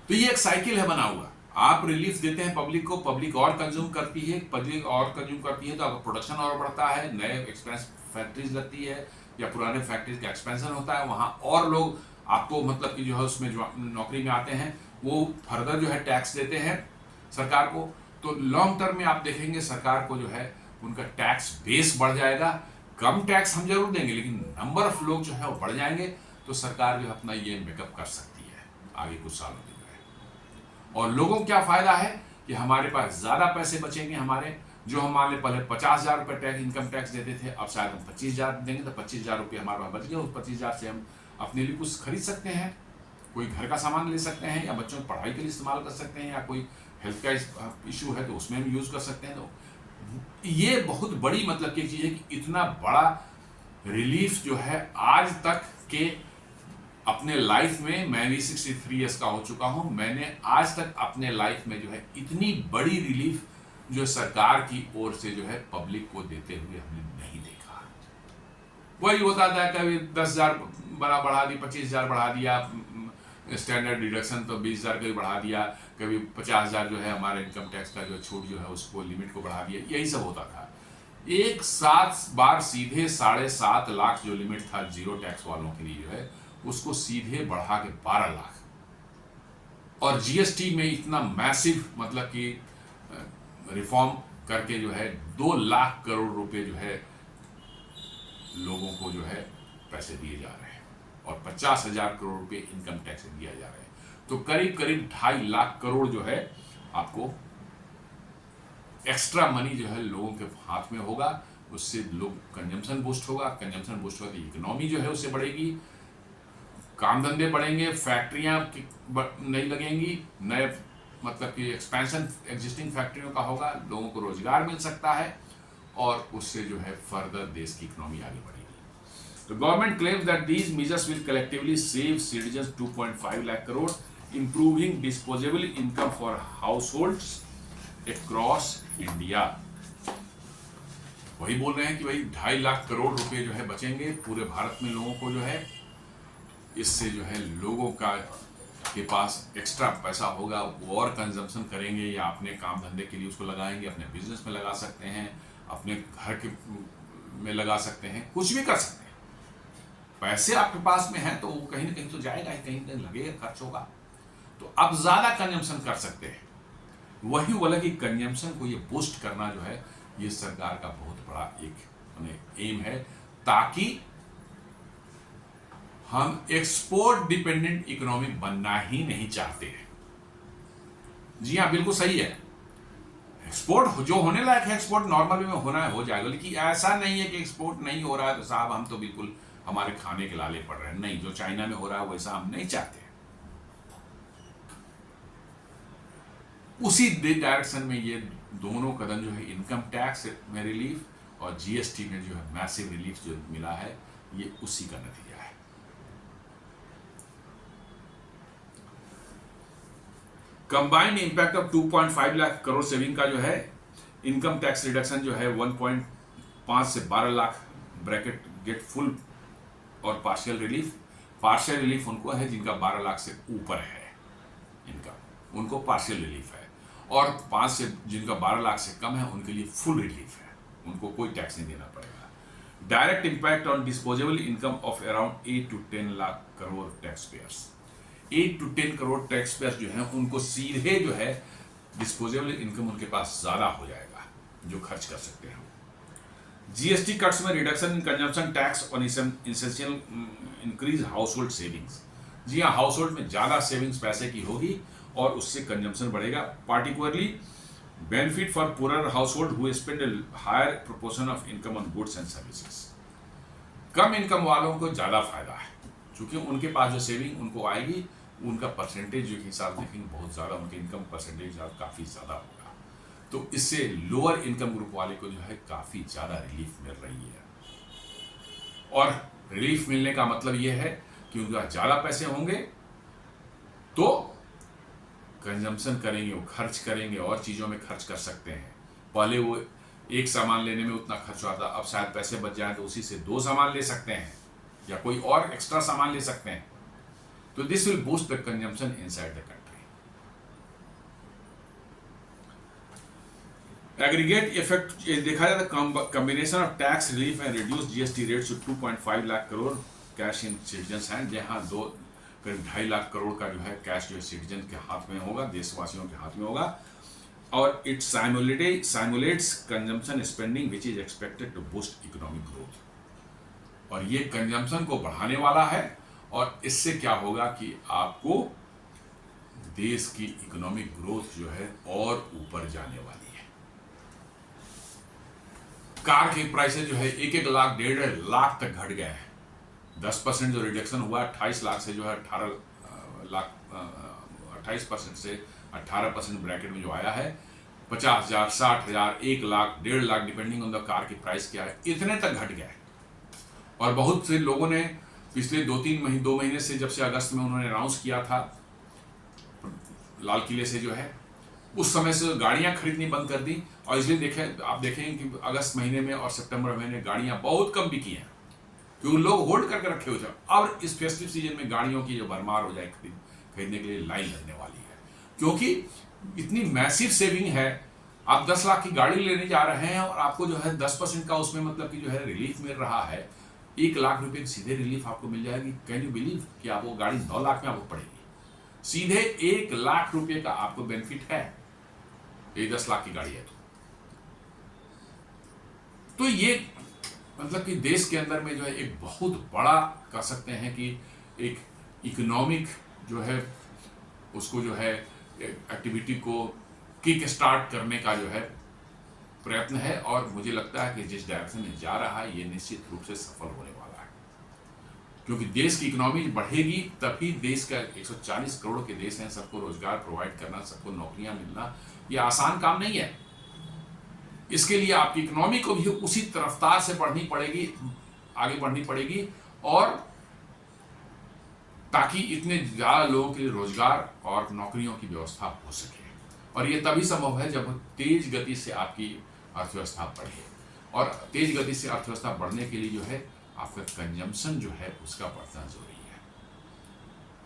तो ये एक साइकिल है बना हुआ। आप रिलीफ देते हैं पब्लिक को, पब्लिक और कंज्यूम करती है, पब्लिक और कंज्यूम करती है तो आपका प्रोडक्शन और बढ़ता है, नए एक्सपेंस फैक्ट्रीज लगती है या पुराने फैक्ट्रीज का एक्सपेंशन होता है, वहाँ और लोग आपको मतलब कि जो है उसमें जो नौकरी में आते हैं वो फर्दर जो है टैक्स देते हैं सरकार को। तो लॉन्ग टर्म में आप देखेंगे सरकार को जो है उनका टैक्स बेस बढ़ जाएगा। कम टैक्स हम जरूर देंगे लेकिन नंबर ऑफ लोग जो है वो बढ़ जाएंगे, तो सरकार जो है अपना ये मेकअप कर सकती है आगे कुछ सालों में जो है। और लोगों को क्या फायदा है कि हमारे पास ज्यादा पैसे बचेंगे, हमारे जो हमारे पहले 50,000 रुपये टैक्स इनकम टैक्स देते थे, अब शायद हम 25,000 देंगे, तो 25,000 रुपये हमारे पास बच गए। उस 25,000 से हम अपने लिए कुछ खरीद सकते हैं, कोई घर का सामान ले सकते हैं या बच्चों की पढ़ाई के लिए इस्तेमाल कर सकते हैं, या कोई हेल्थ का इशू है तो उसमें भी यूज़ कर सकते हैं। तो ये बहुत बड़ी मतलब की चीज़ है कि इतना बड़ा रिलीफ जो है आज तक के अपने लाइफ में, मैं भी 63 ईयर्स का हो चुका हूँ, मैंने आज तक अपने लाइफ में जो है इतनी बड़ी रिलीफ जो सरकार की ओर से जो है पब्लिक को देते हुए हमने नहीं देखा। वही होता था कभी 10,000 बढ़ा दी, 25,000 बढ़ा दिया, स्टैंडर्ड डिडक्शन तो 20,000 कभी बढ़ा दिया, कभी 50,000 जो है हमारे इनकम टैक्स का जो छूट जो है उसको लिमिट को बढ़ा दिया, यही सब होता था। एक साथ बार सीधे 7.5 लाख जो लिमिट था जीरो टैक्स वालों के लिए जो है उसको सीधे बढ़ा के 12 लाख, और जीएसटी में इतना मैसिव मतलब कि रिफॉर्म करके जो है 2 लाख करोड़ रुपए जो है लोगों को जो है पैसे दिए जा रहे हैं और 50,000 करोड़ रुपए इनकम टैक्स दिया जा रहे हैं। तो करीब करीब 2.5 लाख करोड़ जो है आपको एक्स्ट्रा मनी जो है लोगों के हाथ में होगा, उससे लोग कंजम्पशन बूस्ट होगा, कंजम्पशन बूस्ट होगा तो इकोनॉमी जो है उससे बढ़ेगी, काम धंधे बढ़ेंगे, फैक्ट्रियां नहीं लगेंगी, नए मतलब कि एक्सपेंशन एग्जिस्टिंग फैक्ट्रियों का होगा, लोगों को रोजगार मिल सकता है और उससे जो है फर्दर देश की इकोनॉमी आगे बढ़ेगी। The government claims that these measures will collectively save citizens 2.5 lakh crore, improving disposable income for households across India. वही बोल रहे हैं कि भाई 2.5 लाख करोड़ रुपए जो है बचेंगे पूरे भारत में लोगों को जो है, इससे जो है लोगों का के पास एक्स्ट्रा पैसा होगा, वो और कंजम्पशन करेंगे या अपने काम धंधे के लिए उसको लगाएंगे, अपने बिजनेस में लगा सकते हैं, अपने घर के में लगा सकते हैं, कुछ भी कर सकते हैं। पैसे आपके पास में हैं तो वो कहीं ना कहीं तो जाएगा ही, कहीं ना कहीं लगेगा, खर्च होगा, तो आप ज्यादा कंजम्पशन कर सकते हैं। वही बोला कि कंजम्पशन को ये बूस्ट करना जो है ये सरकार का बहुत बड़ा एक एम है, ताकि हम एक्सपोर्ट डिपेंडेंट इकोनॉमी बनना ही नहीं चाहते हैं। जी हाँ, बिल्कुल सही है, एक्सपोर्ट जो होने लायक है एक्सपोर्ट नॉर्मल में होना है हो जाएगा, लेकिन ऐसा नहीं है कि एक्सपोर्ट नहीं हो रहा है तो साहब हम तो बिल्कुल हमारे खाने के लाले पड़ रहे हैं। नहीं, जो चाइना में हो रहा है वैसा हम नहीं चाहते। उसी डायरेक्शन में ये दोनों कदम जो है, इनकम टैक्स में रिलीफ और जीएसटी में जो है मैसिव रिलीफ जो मिला है, ये उसी का नतीजा है। Combined impact of 2.5 lakh crore saving का जो है इनकम टैक्स रिडक्शन जो है 1.5 से 12 लाख ब्रैकेट गेट फुल और पार्शियल रिलीफ। पार्शियल रिलीफ उनको है जिनका 12 लाख से ऊपर है इनकम, उनको पार्शियल रिलीफ है, और 5 से जिनका 12 लाख से कम है उनके लिए फुल रिलीफ है, उनको कोई टैक्स नहीं देना पड़ेगा। Direct impact on disposable income of around 8 to 10 lakh crore tax payers. 8 to 10 crore tax payers जो हैं उनको सीधे जो है डिस्पोजेबल इनकम उनके पास ज्यादा हो जाएगा जो खर्च कर सकते हैं। जीएसटी कट्स में रिडक्शन इन कंजम्पशन टैक्स और essential increase household savings. जी हाँ, हाउस होल्ड में ज्यादा सेविंग्स पैसे की होगी और उससे कंजम्पशन बढ़ेगा। Particularly benefit for poor household who spend higher proportion of income on goods and services. कम इनकम वालों को ज्यादा फायदा है क्योंकि उनके पास जो सेविंग उनको आएगी उनका परसेंटेज जो हिसाब देखेंगे बहुत ज्यादा, उनके इनकम परसेंटेज काफी ज्यादा होगा। तो इससे लोअर इनकम ग्रुप वाले को जो है काफ़ी ज़्यादा रिलीफ मिल रही है। और रिलीफ मिलने का मतलब ये है कि उनका ज़्यादा पैसे होंगे तो कंजम्पशन करेंगे, वो खर्च करेंगे और चीज़ों में खर्च कर सकते हैं। पहले वो एक सामान लेने में उतना खर्च हुआ था, अब शायद पैसे बच जाए तो उसी से 2 सामान ले सकते हैं या कोई और एक्स्ट्रा सामान ले सकते हैं। तो this will boost the consumption inside the country. Aggregate effect देखा जाए तो combination of tax relief and reduce GST rates 2.5 lakh crore cash in citizens hand, जहां करीब 2.5 लाख करोड़ का जो है कैश जो है सिटीजन के हाथ में होगा, देशवासियों के हाथ में होगा। और it stimulates consumption spending which is expected to boost economic growth. और ये कंजम्पशन को बढ़ाने वाला है और इससे क्या होगा कि आपको देश की इकोनॉमिक ग्रोथ जो है और ऊपर जाने वाली है। कार के प्राइसेस जो है 1-1 लाख 1.5 लाख तक घट गए हैं। 10% जो रिडक्शन हुआ 28 लाख से जो है 18 लाख 28% से 18% ब्रैकेट में जो आया है, 50,000, 60,000, 1 lakh 1.5 lakh depending on the car की प्राइस क्या है, इतने तक घट गया है। और बहुत से लोगों ने पिछले 2 महीने से, जब से अगस्त में उन्होंने अनाउंस किया था लाल किले से जो है, उस समय से गाड़ियां खरीदनी बंद कर दी। और इसलिए आप देखेंगे कि अगस्त महीने में और सितंबर महीने गाड़ियां बहुत कम बिकी हैं क्योंकि लोग होल्ड करके रखे हुए थे। और इस फेस्टिव सीजन में गाड़ियों की जो भरमार हो जाए, खरीदने के लिए लाइन लगने वाली है क्योंकि इतनी मैसिव सेविंग है। आप 10 लाख की गाड़ी लेने जा रहे हैं और आपको जो है 10% का उसमें मतलब कि जो है रिलीफ मिल रहा है। 1 लाख रुपए की सीधे रिलीफ आपको मिल जाएगी। कैन यू बिलीव कि आप वो गाड़ी 9 लाख में आपको पड़ेगी। सीधे 1 लाख रुपए का आपको बेनिफिट है, ये 10 लाख की गाड़ी है तो ये मतलब कि देश के अंदर में जो है एक बहुत बड़ा कह सकते हैं कि एक इकोनॉमिक जो है उसको जो है एक्टिविटी को किक स्टार्ट करने का जो है प्रयत्न है। और मुझे लगता है कि जिस डायरेक्शन में जा रहा है ये निश्चित रूप से सफल होने वाला है क्योंकि देश की इकोनॉमी बढ़ेगी तभी देश का 140 करोड़ के देश हैं, सबको रोजगार प्रोवाइड करना, सबको नौकरियां मिलना ये आसान काम नहीं है। इसके लिए आपकी इकोनॉमी को भी उसी रफ्तार से बढ़नी पड़ेगी, आगे बढ़नी पड़ेगी और ताकि इतने ज्यादा लोगों के लिए रोजगार और नौकरियों की व्यवस्था हो सके। और ये तभी संभव है जब तेज गति से आपकी अर्थव्यवस्था बढ़े। और तेज गति से अर्थव्यवस्था बढ़ने के लिए जो है आपका कंजम्पशन जो है उसका बढ़ना जरूरी है।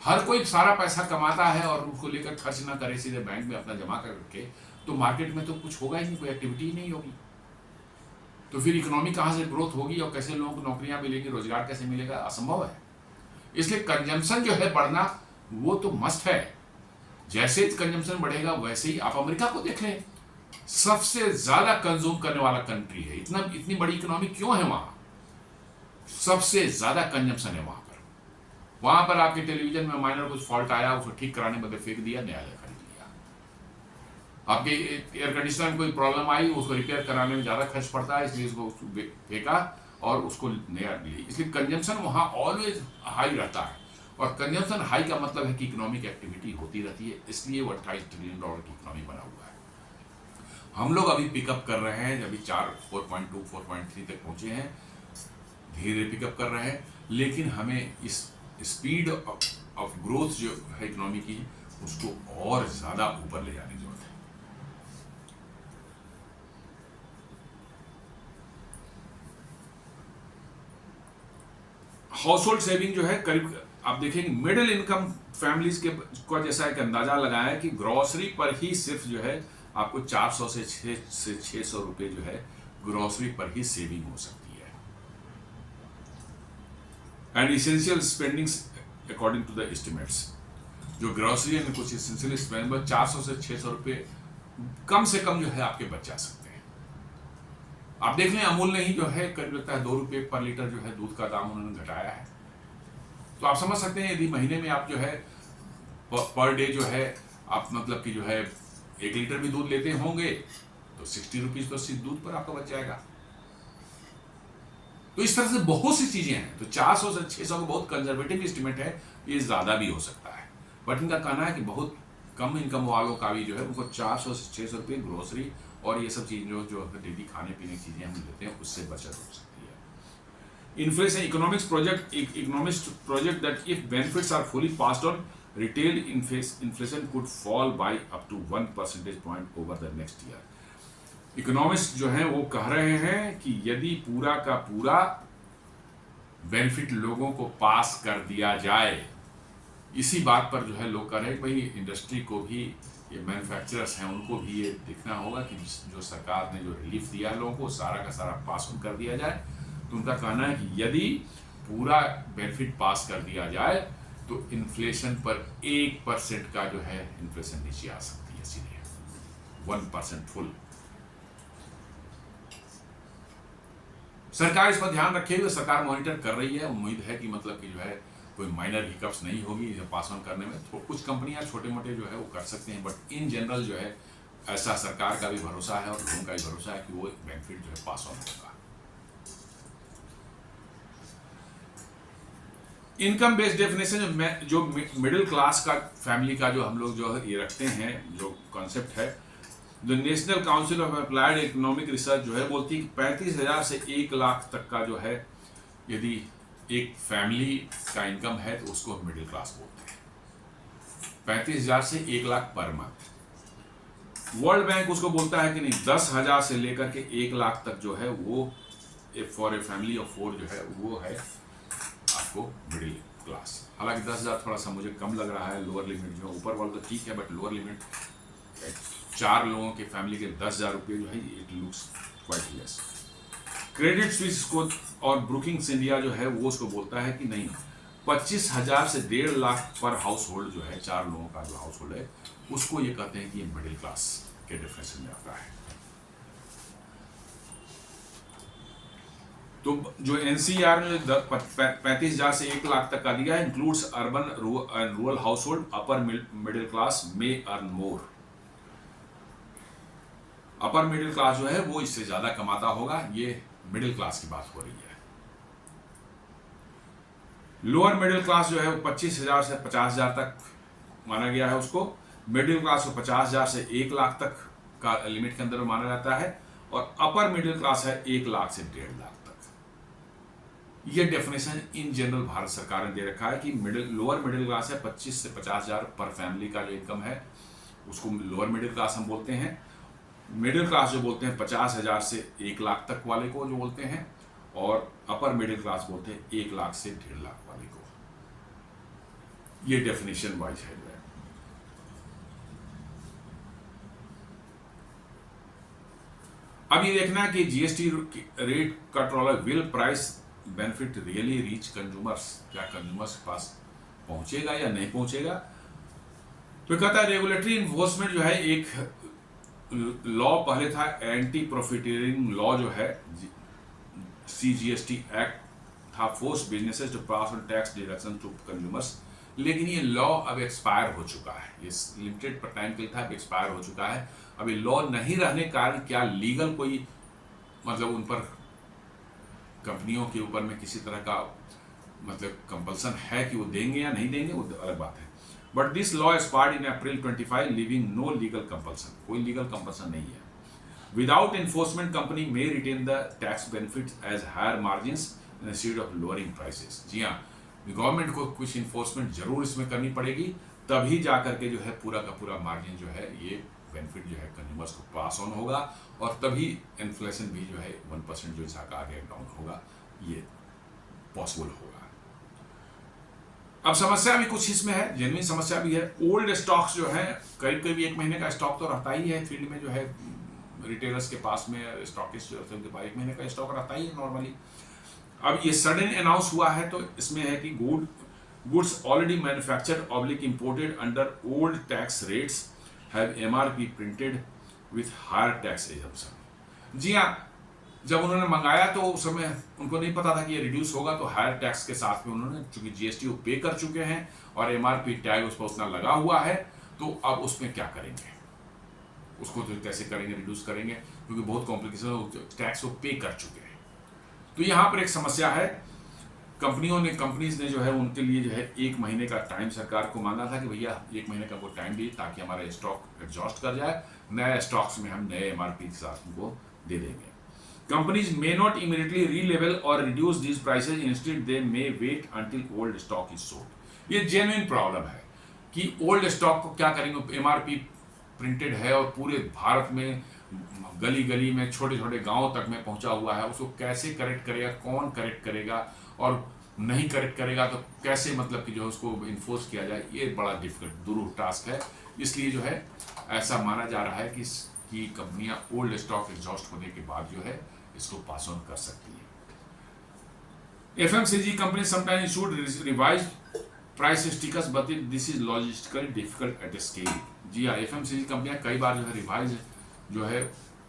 हर कोई सारा पैसा कमाता है और उसको लेकर खर्च ना करे, सीधे बैंक में अपना जमा कर रखे, तो मार्केट में तो कुछ होगा ही नहीं, कोई एक्टिविटी ही नहीं होगी। तो फिर इकोनॉमी कहाँ से ग्रोथ होगी और कैसे लोगों को नौकरियां मिलेगी, रोजगार कैसे मिलेगा, असंभव है। इसलिए कंजम्पशन जो है बढ़ना वो तो मस्ट है। जैसे कंजम्पशन बढ़ेगा वैसे ही आप अमेरिका को देख लें, सबसे ज्यादा कंज्यूम करने वाला कंट्री है। इतनी बड़ी इकोनॉमी क्यों है वहां? सबसे ज्यादा कंजम्पशन है वहां पर आपके टेलीविजन में माइनर कुछ फॉल्ट आया, उसको ठीक कराने बदले फेंक दिया, नया खरीद लिया। आपके एयर कंडीशनर में कोई प्रॉब्लम आई, उसको रिपेयर कराने में ज्यादा खर्च पड़ता है, इसलिए उसको फेंका और उसको नया लिया। इसलिए कंजम्पशन वहां ऑलवेज हाई रहता है। और कंजम्पशन हाई का मतलब है कि इकोनॉमिक एक्टिविटी होती रहती है, इसलिए वो $28 ट्रिलियन की इकोनॉमी बना हुआ है। हम लोग अभी पिकअप कर रहे हैं, अभी 4.2 4.3 तक पहुंचे हैं, धीरे पिकअप कर रहे हैं, लेकिन हमें इस स्पीड ऑफ ग्रोथ जो है इकोनॉमी की उसको और ज्यादा ऊपर ले जाने की जरूरत है। हाउस होल्ड सेविंग जो है करीब आप देखेंगे मिडिल इनकम फैमिलीज के को जैसा एक अंदाजा लगाया है कि ग्रोसरी पर ही सिर्फ जो है आपको 400 से 600 रुपए जो है ग्रोसरी पर ही सेविंग हो सकती है। And essential spendings according to the estimates, जो ग्रोसरी में कुछ इसेंशियल स्पेंडिंग 400 से 600 रुपए कम से कम जो है आपके बच जा सकते हैं। आप देख लें अमूल ने ही जो है करीब लगता है 2 रुपए पर लीटर जो है दूध का दाम उन्होंने घटाया है। तो आप समझ सकते हैं यदि महीने में आप जो है पर डे जो है आप मतलब कि जो है 1 लीटर भी दूध लेते होंगे तो 60 रुपीज तो सिर्फ दूध पर आपका बच जाएगा। तो इस तरह से बहुत सी चीजें हैं। तो 400 से 600 का बहुत कंजर्वेटिव एस्टिमेट है, ये ज्यादा भी हो सकता है। बट इनका कहना है कि बहुत कम इनकम वालों का भी जो है उनको 400 से 600 रुपये ग्रोसरी और ये सब चीज़ जो डेली खाने पीने की चीज़ें हम लेते हैं उससे बचत हो सकती है। Inflation economist project that if benefits are fully passed on retail inflation could fall by up to 1 percentage point over the next year. Economist जो हैं वो कह रहे हैं कि यदि पूरा का पूरा बेनिफिट लोगों को पास कर दिया जाए, इसी बात पर जो है लोग कह रहे हैं भाई इंडस्ट्री को भी, ये मैन्युफैक्चरर्स हैं उनको भी ये देखना होगा कि जो सरकार ने जो रिलीफ दिया है लोगों को सारा का सारा पास ऑन कर दिया जाए। तो उनका कहना है कि यदि पूरा बेनिफिट पास कर दिया जाए तो इन्फ्लेशन पर 1% का जो है इन्फ्लेशन नीचे आ सकती है, सीधे 1% फुल। सरकार इस पर ध्यान रखेगी, सरकार मॉनिटर कर रही है। उम्मीद है कि मतलब कि जो है कोई माइनर हिकअप्स नहीं होगी पास ऑन करने में। तो कुछ कंपनियां छोटे मोटे जो है वो कर सकते हैं, बट इन जनरल जो है ऐसा सरकार का भी भरोसा है और लोगों का भी भरोसा है कि वो बेनिफिट जो है पास ऑन होगा। इनकम बेस्ड डेफिनेशन जो मिडिल क्लास का फैमिली का जो हम लोग जो है ये रखते हैं, जो कॉन्सेप्ट है, जो national council of applied economic research जो है बोलती है कि 35,000 से 1 लाख तक का जो है यदि एक फैमिली का इनकम है तो उसको मिडिल क्लास बोलते हैं। 35,000 से 1 lakh per month. World bank उसको बोलता है कि नहीं, 10,000 से लेकर के 1 लाख तक जो है वो फॉर ए फैमिली ऑफ 4 जो है वो है आपको मिडिल क्लास। हालांकि 10,000 थोड़ा सा मुझे कम लग रहा है, लोअर लिमिट जो ऊपर वाला तो ठीक है, बट लोअर लिमिट 4 लोगों के फैमिली के 10,000 रुपये जो है it looks quite less. Credit Suisse को और ब्रुकिंग्स इंडिया जो है वो उसको बोलता है कि नहीं, 25,000 से 1.5 लाख पर हाउस होल्ड जो है, 4 लोगों का जो हाउस होल्ड है उसको ये कहते हैं कि ये मिडिल क्लास के डेफिनेशन में आता है। तो जो एनसीआर ने 35,000 से 1 लाख तक का दिया है, includes urban and rural house hold, upper middle class may earn more. Upper middle class जो है वो इससे ज्यादा कमाता होगा, ये मिडिल क्लास की बात हो रही है। लोअर मिडिल क्लास जो है वो 25,000 से 50,000 तक माना गया है उसको। मिडिल क्लास को 50,000 से 1 लाख तक का लिमिट के अंदर माना जाता है, और अपर मिडिल क्लास है 1 लाख से 1.5 लाख तक। ये डेफिनेशन इन जनरल भारत सरकार ने दे रखा है कि लोअर मिडिल क्लास है 25 से 50,000 पर फैमिली का जो इनकम है उसको लोअर मिडिल क्लास हम बोलते हैं। मिडिल क्लास जो बोलते हैं 50,000 से 1 लाख तक वाले को जो बोलते हैं, और अपर मिडिल क्लास बोलते हैं 1 लाख से 1.5 लाख वाले को। ये डेफिनेशन वाइज है। अब ये देखना कि GST rate cut roller will price benefit really reach consumers, क्या कंज्यूमर्स के पास पहुंचेगा या नहीं पहुंचेगा। तो कहता है रेगुलेटरी इन्फोर्समेंट जो है, एक लॉ पहले था एंटी प्रॉफिटियरिंग लॉ जो है CGST एक्ट था, force businesses to pass on tax deduction to consumers. लेकिन ये लॉ अब एक्सपायर हो चुका है, ये लिमिटेड पर टाइम के लिए था, अब एक्सपायर हो चुका है। अब ये लॉ नहीं रहने के कारण क्या लीगल कोई मतलब उन पर कंपनियों के ऊपर में किसी तरह का मतलब कंपल्सन है कि वो देंगे या नहीं देंगे, वो अलग बात है। But this law expired in April 25 leaving no legal compulsion, कोई लीगल कंपल्सन नहीं है। Without enforcement company may retain the tax benefits as higher margins instead of lowering prices. जी हाँ, गवर्नमेंट को कुछ इन्फोर्समेंट जरूर इसमें करनी पड़ेगी, तभी जाकर के जो है पूरा का पूरा मार्जिन जो है ये बेनिफिट जो है कंज्यूमर्स को पास ऑन होगा, और तभी इन्फ्लेशन भी जो है 1% जो इसका आगे डाउन होगा, ये पॉसिबल होगा। अब समस्या भी कुछ इसमें है, जेन्युइन समस्या भी है। ओल्ड स्टॉक्स जो है करीब करीब 1 महीने का स्टॉक तो रहता ही है फील्ड में, जो है रिटेलर्स के पास में स्टॉकिस्ट जो है उनके पास 1 महीने का स्टॉक रहता ही है नॉर्मली। अब ये सडन अनाउंस हुआ है, तो इसमें है कि goods already manufactured oblique imported under old tax rates have MRP printed with higher tax assumption. जी हाँ, जब उन्होंने मंगाया तो उस समय उनको नहीं पता था कि ये रिड्यूस होगा, तो हायर टैक्स के साथ में उन्होंने चूंकि GST को पे कर चुके हैं और MRP टैग उस पर उतना लगा हुआ है, तो अब उसमें क्या करेंगे, उसको तो कैसे करेंगे, रिड्यूस करेंगे, क्योंकि बहुत कॉम्प्लिकेशन, टैक्स को पे कर चुके हैं। तो यहाँ पर एक समस्या है। कंपनीज ने जो है उनके लिए जो है 1 महीने का टाइम सरकार को मांगा था कि भैया 1 महीने का वो टाइम दिए ताकि हमारा स्टॉक एग्जॉस्ट कर जाए, नए स्टॉक्स में हम नए एमआरपी के साथ उनको दे देंगे। कंपनीज मे नॉट इमीडिएटली रीलेवल और reduce these prices, instead they may wait until old stock is sold. ये जेन्युइन प्रॉब्लम है कि ओल्ड स्टॉक को क्या करेंगे, एमआरपी प्रिंटेड है और पूरे भारत में गली गली में छोटे छोटे गांव तक में पहुंचा हुआ है, उसको कैसे करेक्ट करेगा, कौन करेक्ट करेगा, और नहीं करेक्ट करेगा तो कैसे मतलब कि जो है उसको इन्फोर्स किया जाए, ये बड़ा डिफिकल्ट दुरूह टास्क है। इसलिए जो है ऐसा माना जा रहा है कि कंपनियां ओल्ड स्टॉक एग्जॉस्ट होने के बाद जो है इसको पास ऑन कर सकती है। FMCG company sometime should revise price stickers but this is logistically difficult at scale. जी हाँ, एफएमसीजी कंपनियां कई बार जो है रिवाइज जो है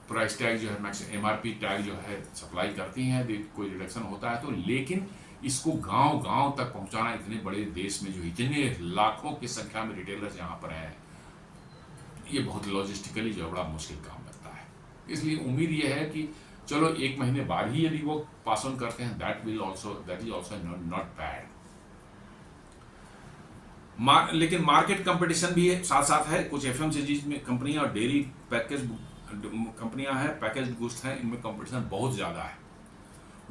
प्राइस टैग जो है मैक्सिमम एमआरपी टैग जो है सप्लाई करती हैं, कोई रिडक्शन होता है तो, लेकिन इसको गांव गांव तक पहुंचाना इतने बड़े देश में जो इतने लाखों की संख्या में रिटेलर्स यहाँ पर हैं, ये बहुत लॉजिस्टिकली जो बड़ा मुश्किल काम लगता है। इसलिए उम्मीद ये है कि चलो 1 महीने बाद ही यदि वो पास ऑन करते हैं, that is also not bad. लेकिन मार्केट कंपटीशन भी है, साथ साथ है। कुछ एफएमसीजी में कंपनियां और डेयरी पैकेज कंपनियां हैं, पैकेज गुड्स हैं, इनमें कंपटीशन बहुत ज़्यादा है।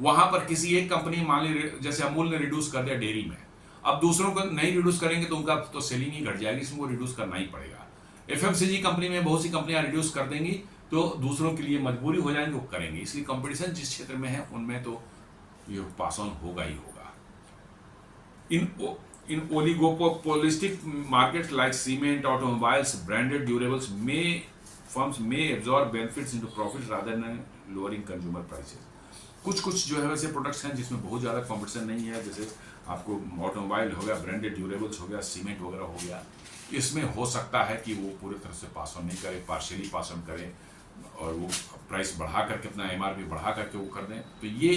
वहां पर किसी एक कंपनी मान ली जैसे अमूल ने रिड्यूस कर दिया डेयरी में, अब दूसरों को नहीं रिड्यूस करेंगे तो उनका तो सेलिंग ही घट जाएगी, इसमें रिड्यूस करना ही पड़ेगा। एफएमसीजी कंपनी में बहुत सी कंपनियां रिड्यूस कर देंगी तो दूसरों के लिए मजबूरी हो जाएंगे, वो करेंगे। इसलिए कंपटीशन जिस क्षेत्र में है उनमें तो ये पास ऑन होगा ही होगा। In oligopolistic markets like cement, automobiles, branded durables firms may absorb benefits into profits rather than lowering consumer prices। कुछ जो है वैसे प्रोडक्ट्स हैं जिसमें बहुत ज़्यादा कंपटीशन नहीं है, जैसे आपको ऑटोमोबाइल हो गया, ब्रांडेड ड्यूरेबल्स हो गया, सीमेंट वगैरह हो गया, इसमें हो सकता है कि वो पूरी तरह से पास ऑन नहीं करें, पार्शियली पास ऑन करें और वो प्राइस बढ़ा करके अपना एमआरपी बढ़ा करके वो कर दें। तो ये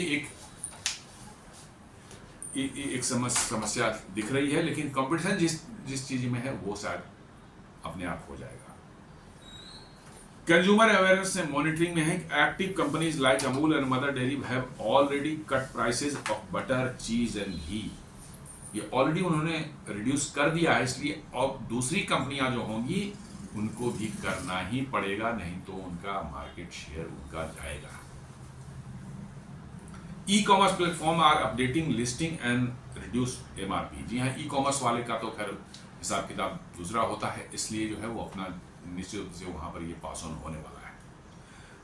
एक समस्या दिख रही है, लेकिन कंपटीशन जिस चीज़ में है वो शायद अपने आप हो जाएगा। कंज्यूमर अवेयरनेस से मॉनिटरिंग में है, active companies like Amul and mother dairy have already cut prices of butter, चीज एंड घी। ये ऑलरेडी उन्होंने रिड्यूस कर दिया है, इसलिए अब दूसरी कंपनियां जो होंगी उनको भी करना ही पड़ेगा, नहीं तो उनका मार्केट शेयर उनका जाएगा। E commerce platform are updating listing and reduce MRP. जी हाँ, ई कॉमर्स वाले का तो खैर हिसाब किताब दूसरा होता है, इसलिए जो है वो अपना निश्चित रूप से वहां पर ये पास ऑन होने वाला है।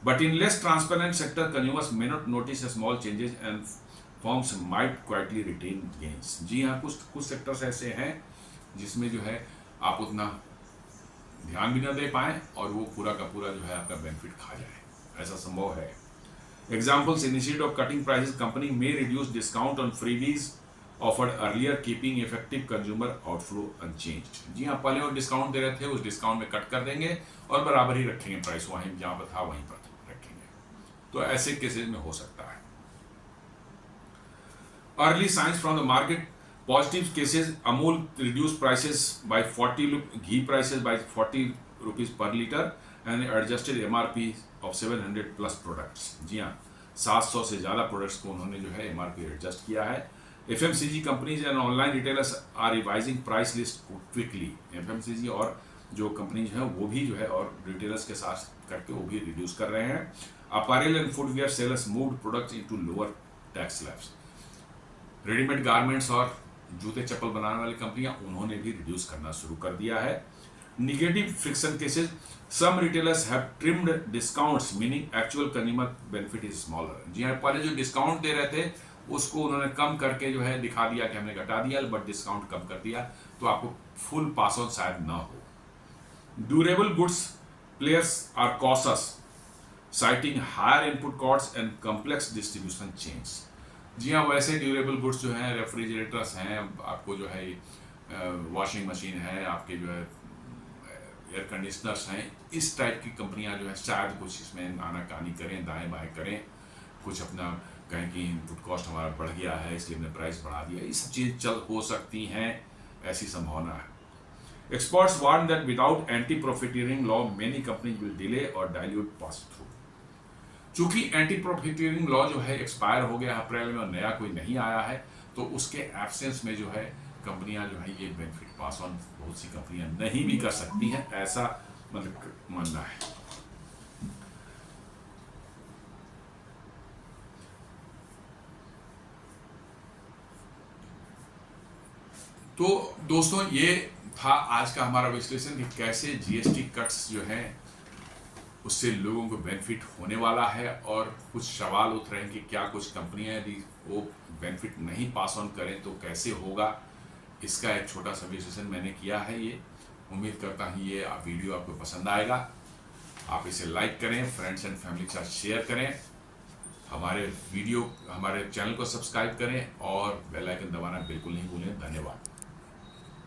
But in less transparent sector consumers may not notice small changes and firms might quietly retain gains. जी हाँ, कुछ सेक्टर्स ऐसे हैं जिसमें जो है आप उतना ध्यान भी न दे पाएं और वो पूरा का पूरा जो है आपका बेनिफिट खा जाए, ऐसा संभव है। Examples, instead of cutting prices company may reduce discount on freebies offered earlier keeping effective consumer outflow unchanged. जी हाँ, पहले वो डिस्काउंट दे रहे थे, उस डिस्काउंट में कट कर देंगे और बराबर ही रखेंगे प्राइस, वहीं जहां पर था वहीं पर रखेंगे। तो ऐसे केसेस में हो सकता है। Early signs from the market, positive cases, Amul reduce prices by 40, ghee prices by 40 rupees per litre and adjusted MRP of 700 plus products. जी हाँ, 700 से ज़्यादा प्रोडक्ट्स को उन्होंने जो है एमआरपी एडजस्ट किया है। FMCG companies and online retailers are revising price list quickly. FMCG और जो कंपनीज हैं वो भी जो है और रिटेलर्स के साथ करके वो भी रिड्यूस कर रहे हैं। Apparel and footwear sellers moved products into lower tax slabs. Readymade garments और जूते चप्पल बनाने वाली कंपनियां उन्होंने भी रिड्यूस करना शुरू कर दिया है। Negative friction cases, some retailers have trimmed discounts meaning actual consumer benefit is smaller. जी हाँ, पहले जो डिस्काउंट दे रहे थे उसको उन्होंने कम करके जो है दिखा दिया कि हमने घटा दिया, बट डिस्काउंट कम कर दिया, तो आपको फुल पास ऑन शायद ना हो। Durable goods players are cautious citing higher input costs and complex distribution chains. जी हाँ, वैसे ड्यूरेबल गुड्स जो हैं, रेफ्रिजरेटर्स हैं, आपको जो है वॉशिंग मशीन है, आपके जो है एयर कंडीशनर्स हैं, इस टाइप की कंपनियां जो है शायद कुछ इसमें आनाकानी करें, दाएं बाएं करें, कुछ अपना कहें कि इनपुट कॉस्ट हमारा बढ़ गया है इसलिए हमने प्राइस बढ़ा दिया, ये सब चीज़ चल हो सकती हैं, ऐसी संभावना है। Experts warn that without anti profiteering law many companies will delay or dilute pass through. चूंकि एंटी प्रॉफिटियरिंग लॉ जो है एक्सपायर हो गया अप्रैल में और नया कोई नहीं आया है, तो उसके एब्सेंस में जो है कंपनियां जो है ये बेनिफिट पास ऑन बहुत सी कंपनियां नहीं भी कर सकती हैं, ऐसा मतलब मानना है। तो दोस्तों ये था आज का हमारा विश्लेषण कि कैसे जीएसटी कट्स जो है उससे लोगों को बेनिफिट होने वाला है, और कुछ सवाल उठ रहे हैं कि क्या कुछ कंपनियां यदि वो बेनिफिट नहीं पास ऑन करें तो कैसे होगा। इसका एक छोटा सा विश्लेषण मैंने किया है। ये उम्मीद करता हूँ ये वीडियो आपको पसंद आएगा। आप इसे लाइक करें, फ्रेंड्स एंड फैमिली के साथ शेयर करें, हमारे चैनल को सब्सक्राइब करें और बेल आइकन दबाना बिल्कुल नहीं भूलें। धन्यवाद।